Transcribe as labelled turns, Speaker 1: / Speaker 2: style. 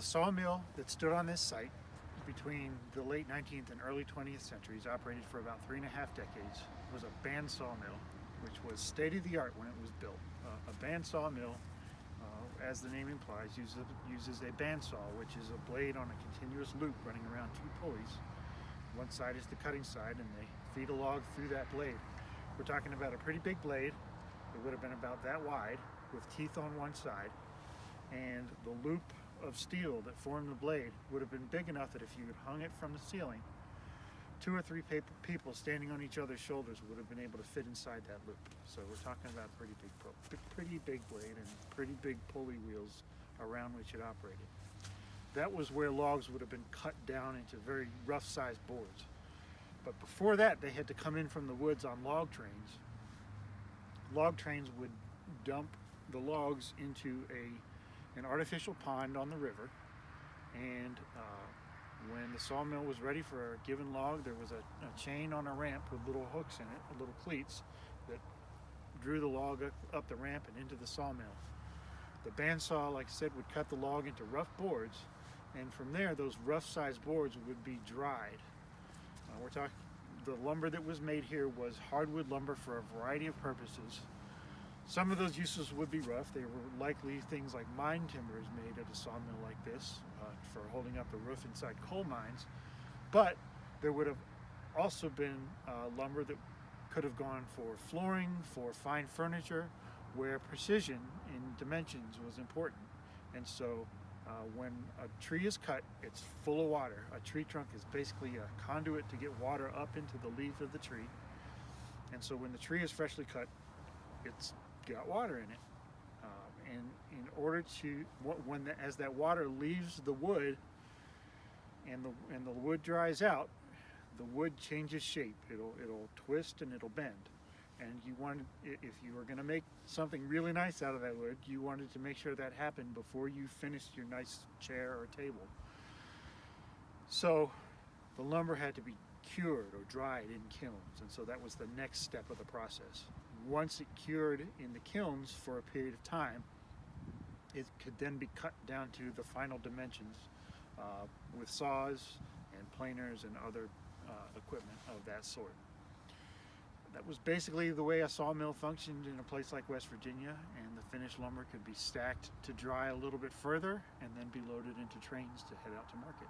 Speaker 1: the sawmill that stood on this site between the late 19th and early 20th centuries, operated for about 3.5 decades, was a band sawmill, which was state-of-the-art when it was built. A band sawmill, as the name implies, uses a bandsaw, which is a blade on a continuous loop running around two pulleys. One side is the cutting side, and they feed a log through that blade. We're talking about a pretty big blade. It would have been about that wide, with teeth on one side, and the loop of steel that formed the blade would have been big enough that if you had hung it from the ceiling, 2 or 3 people standing on each other's shoulders would have been able to fit inside that loop. So we're talking about a pretty big blade and pretty big pulley wheels around which it operated. That was where logs would have been cut down into very rough-sized boards. But before that, they had to come in from the woods on log trains. Log trains would dump the logs into an artificial pond on the river, and when the sawmill was ready for a given log, there was a chain on a ramp with little hooks in it, little cleats, that drew the log up the ramp and into the sawmill. The bandsaw, like I said, would cut the log into rough boards, and from there, those rough-sized boards would be dried. The lumber that was made here was hardwood lumber for a variety of purposes. Some of those uses would be rough. They were likely things like mine timbers made at a sawmill like this for holding up the roof inside coal mines. But there would have also been lumber that could have gone for flooring, for fine furniture, where precision in dimensions was important. And so when a tree is cut, it's full of water. A tree trunk is basically a conduit to get water up into the leaves of the tree. And so when the tree is freshly cut, it's got water in it. And in order to, as that water leaves the wood and the wood dries out, the wood changes shape. It'll twist and it'll bend. And if you were going to make something really nice out of that wood, you wanted to make sure that happened before you finished your nice chair or table. So the lumber had to be cured or dried in kilns, and so that was the next step of the process. Once it cured in the kilns for a period of time, it could then be cut down to the final dimensions with saws and planers and other equipment of that sort. That was basically the way a sawmill functioned in a place like West Virginia, and the finished lumber could be stacked to dry a little bit further and then be loaded into trains to head out to market.